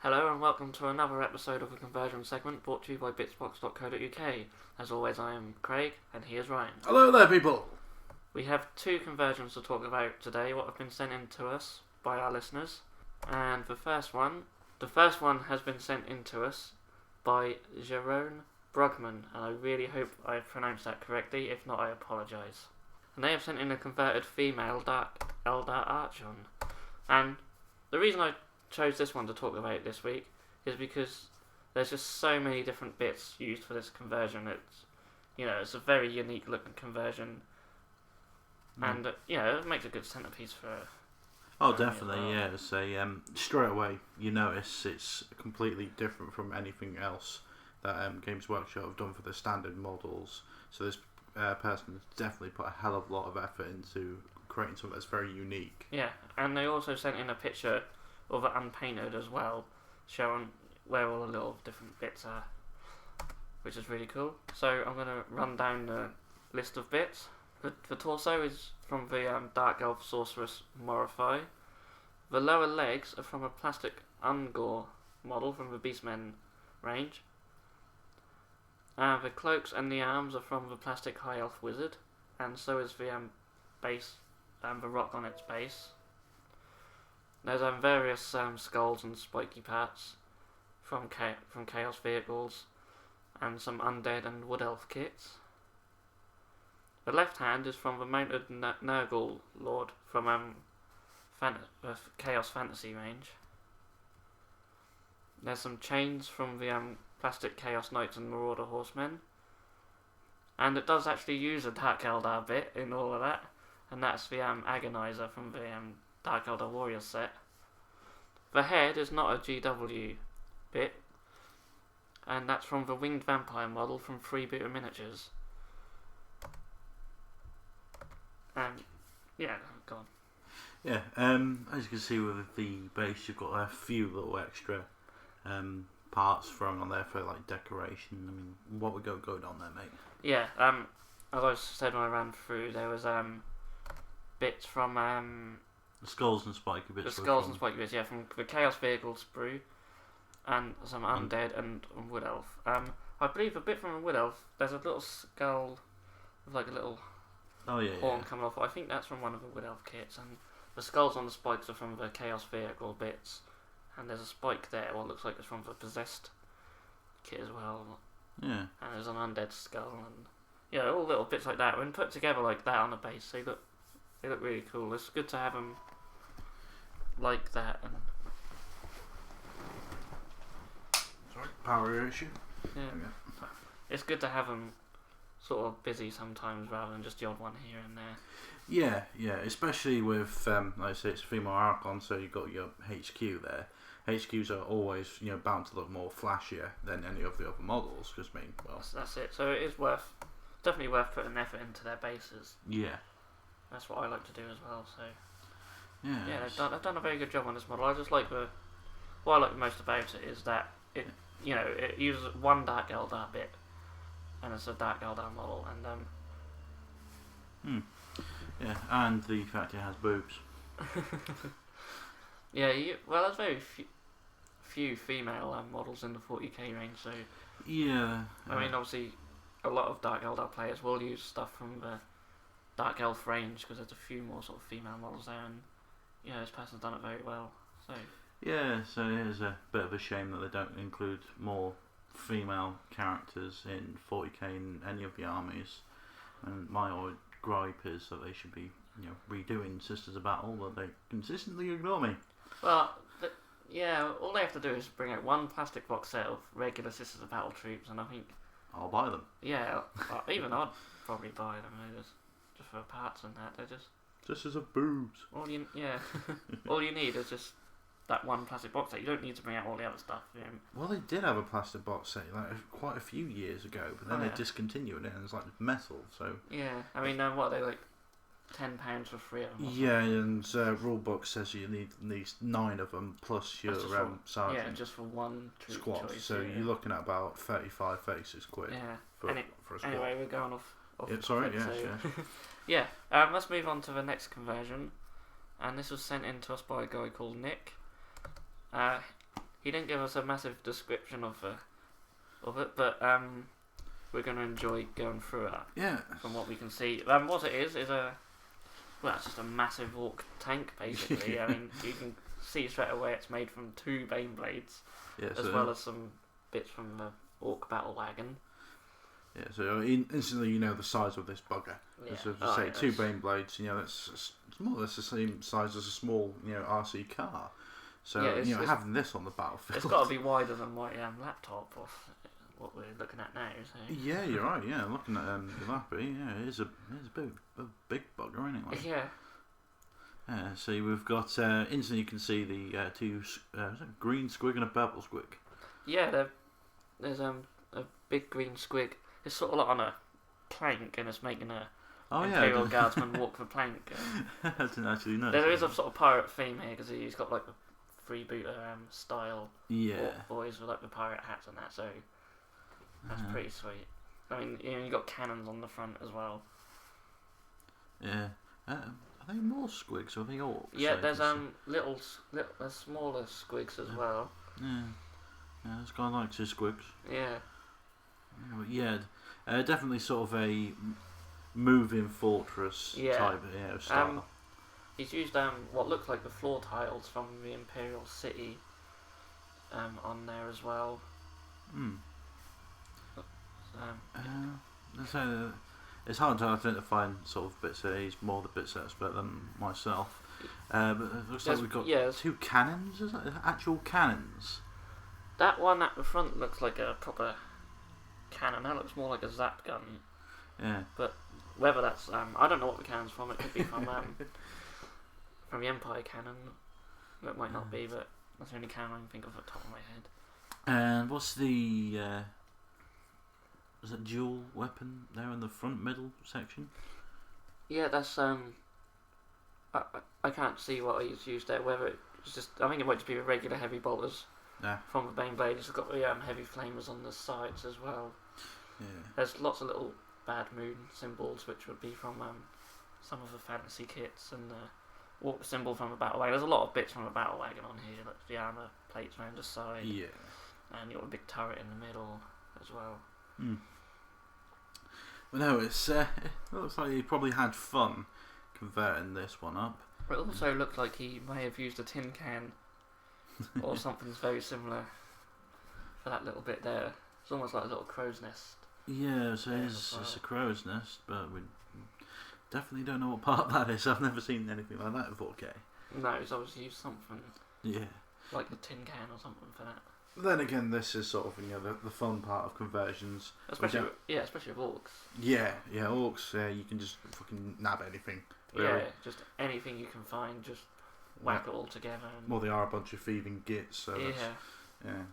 Hello and welcome to another episode of a conversion segment brought to you by Bitzbox.co.uk. As always, I am Craig and he is Ryan. Hello there, people! We have two conversions to talk about today, what have been sent in to us by our listeners. And the first one has been sent in to us by Jerome Brugman, and I really hope I pronounced that correctly. If not, I apologise. And they have sent in a converted female Dark Eldar Archon. And the reason I chose this one to talk about this week is because there's just so many different bits used for this conversion. It's a very unique looking conversion, and it makes a good centerpiece for. Oh, definitely, yeah. It's straight away you notice it's completely different from anything else that Games Workshop have done for the standard models. So this person has definitely put a hell of a lot of effort into creating something that's very unique. Yeah, and they also sent in a picture of it unpainted as well, showing where all the little different bits are, which is really cool. So I'm going to run down the list of bits. The torso is from the Dark Elf Sorceress Morify. The lower legs are from a plastic Ungor model from the Beastmen range. The cloaks and the arms are from the plastic High Elf Wizard, and so is the base and the rock on its base. There's various skulls and spiky parts from Chaos Vehicles, and some undead and wood elf kits. The left hand is from the mounted Nurgle Lord from the Chaos Fantasy range. There's some chains from the plastic Chaos Knights and Marauder Horsemen, and it does actually use a Dark Eldar bit in all of that, and that's the Agonizer from the Dark Eldar Warriors set. The head is not a GW bit, and that's from the Winged Vampire model from Freebooter Miniatures. Go on. Yeah, as you can see with the base, you've got a few little extra parts thrown on there for like decoration. I mean, what we got going on there, mate? Yeah, as I said when I ran through, there was bits from the skulls and spiky bits. The skulls and spiky bits, yeah, from the Chaos Vehicle sprue, and some undead and wood elf. I believe a bit from a wood elf. There's a little skull with like a little horn coming off. I think that's from one of the wood elf kits, and the skulls on the spikes are from the Chaos Vehicle bits. And there's a spike there. What looks like it's from the possessed kit as well. Yeah. And there's an undead skull, and all little bits like that. When put together like that on a base, they look really cool. It's good to have them like that. And sorry, power issue. Yeah, it's good to have them sort of busy sometimes rather than just the odd one here and there. Yeah, especially with like I say, it's a female Archon, so you've got your HQ there. HQs are always bound to look more flashier than any of the other models, because that's it. So it is definitely worth putting effort into their bases. Yeah, that's what I like to do as well. So yeah, they've done a very good job on this model. I just like what I like most about it is that it uses one Dark Eldar bit, and it's a Dark Eldar model, and yeah, and the fact it has boobs. There's very few female models in the 40k range, so yeah. I mean, obviously, a lot of Dark Eldar players will use stuff from the Dark Elf range because there's a few more sort of female models there, and this person's done it very well. So so it is a bit of a shame that they don't include more female characters in 40k in any of the armies. And my old gripe is that they should be redoing Sisters of Battle, but they consistently ignore me. Well, all they have to do is bring out one plastic box set of regular Sisters of Battle troops, and I think I'll buy them. Yeah, even I'd probably buy them. Just for parts and that. They're just as a boobs. All you need is just that one plastic box set. You don't need to bring out all the other stuff. Well, they did have a plastic box set quite a few years ago, but then they discontinued it, and it's like metal. So yeah, I mean, what are they like? £10 for 3 of them. Yeah, and rulebook says you need at least 9 of them plus your sergeant. Yeah, just for one squad. Choice, so you're looking at about 35, 36 quid. Yeah. For a squad. Anyway, we're going off. Sorry. Yeah. Let's move on to the next conversion, and this was sent in to us by a guy called Nick. he didn't give us a massive description of it, but we're going to enjoy going through it. Yeah. From what we can see, what it is it's just a massive orc tank, basically. I mean, you can see straight away it's made from 2 bane blades, as well as some bits from the orc battle wagon. Yeah, so instantly you know the size of this bugger. Yeah. So to say 2 bane blades, it's more or less the same size as a small, RC car. So having this on the battlefield, it's got to be wider than my laptop or what we're looking at now. So. Yeah, you're right. Yeah, looking at the lappy, it is a big bugger anyway. Yeah. So we've got instantly you can see the 2 green squig and a purple squig. Yeah, there's a big green squig. It's sort of like on a plank, and it's making a Imperial Guardsman walk the plank. I didn't actually know. There is a sort of pirate theme here because he's got like the freebooter style orc boys with like the pirate hats and that. So that's pretty sweet. I mean, you got cannons on the front as well. Yeah. Are they more squigs or are they orcs? Yeah, there's there's smaller squigs as well. Yeah. Yeah, this guy likes his squigs. Yeah. Definitely sort of a moving fortress type style. He's used what looks like the floor tiles from the Imperial City on there as well. It's hard to identify sort of bits there. He's more the bits expert than myself. But it looks like we've got 2 cannons. Is that actual cannons? That one at the front looks like a proper cannon. That looks more like a zap gun. Yeah. But whether that's I don't know what the cannon's from. It could be from from the Empire cannon. It might not be, but that's the only cannon I can think of at the top of my head. And what's the is that dual weapon there in the front middle section? Yeah, that's I can't see what he's used there. Whether it's just, I think it might just be the regular heavy bolters. Yeah. From the Bane Blade. It's got the heavy flamers on the sides as well. Yeah. There's lots of little bad moon symbols which would be from some of the fantasy kits and the walk symbol from the battle wagon. There's a lot of bits from the battle wagon on here, like the armour plates around the side. Yeah. And you've got a big turret in the middle as well. Well, no, it looks like he probably had fun converting this one up. It also looks like he may have used a tin can or something very similar for that little bit there. It's almost like a little crow's nest. Yeah, so it's a crow's nest, but we definitely don't know what part that is. I've never seen anything like that in 4K. No, he's obviously used something. Yeah. Like the tin can or something for that. Then again, this is sort of the fun part of conversions. Especially with orcs. Yeah, orcs. You can just fucking nab anything. Really. Yeah, just anything you can find, just whack it all together. Well, they are a bunch of thieving gits, so yeah.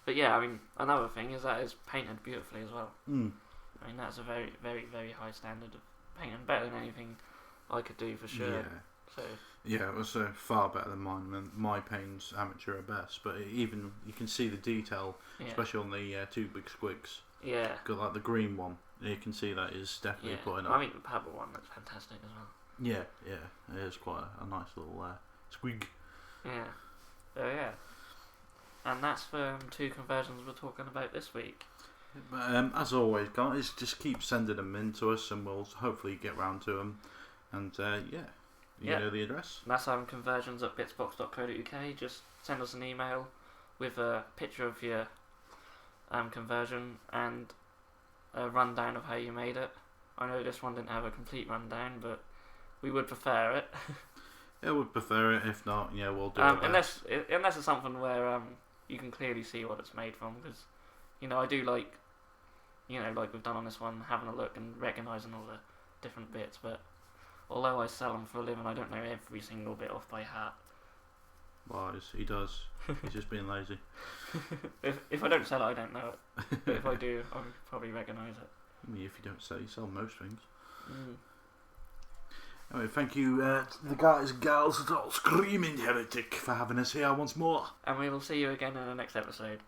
But yeah, I mean, another thing is that it's painted beautifully as well. I mean, that's a very, very, very high standard of painting, better than anything I could do for sure. Yeah. So. Yeah, it was far better than mine. And my paint's amateur at best, but even you can see the detail, especially on the 2 big squigs. Yeah. Got like the green one. You can see that is definitely putting up. I mean, the purple one looks fantastic as well. Yeah, it is quite a nice little squig. Yeah. So yeah. And that's the 2 conversions we're talking about this week. But as always, guys, just keep sending them in to us, and we'll hopefully get round to them. And you know the address. That's conversions at bitzbox.co.uk. Just send us an email with a picture of your conversion and a rundown of how you made it. I know this one didn't have a complete rundown, but we would prefer it. Yeah, we'd prefer it. If not, we'll do it. Unless it's something where you can clearly see what it's made from, because I do like like we've done on this one, having a look and recognising all the different bits. But although I sell them for a living, I don't know every single bit off by heart. Wise, he does. He's just being lazy. If I don't sell it, I don't know it. But if I do, I'll probably recognise it. I mean, if you don't sell, you sell most things. Anyway, thank you the guys and gals at all Screaming Heretic for having us here once more. And we will see you again in the next episode.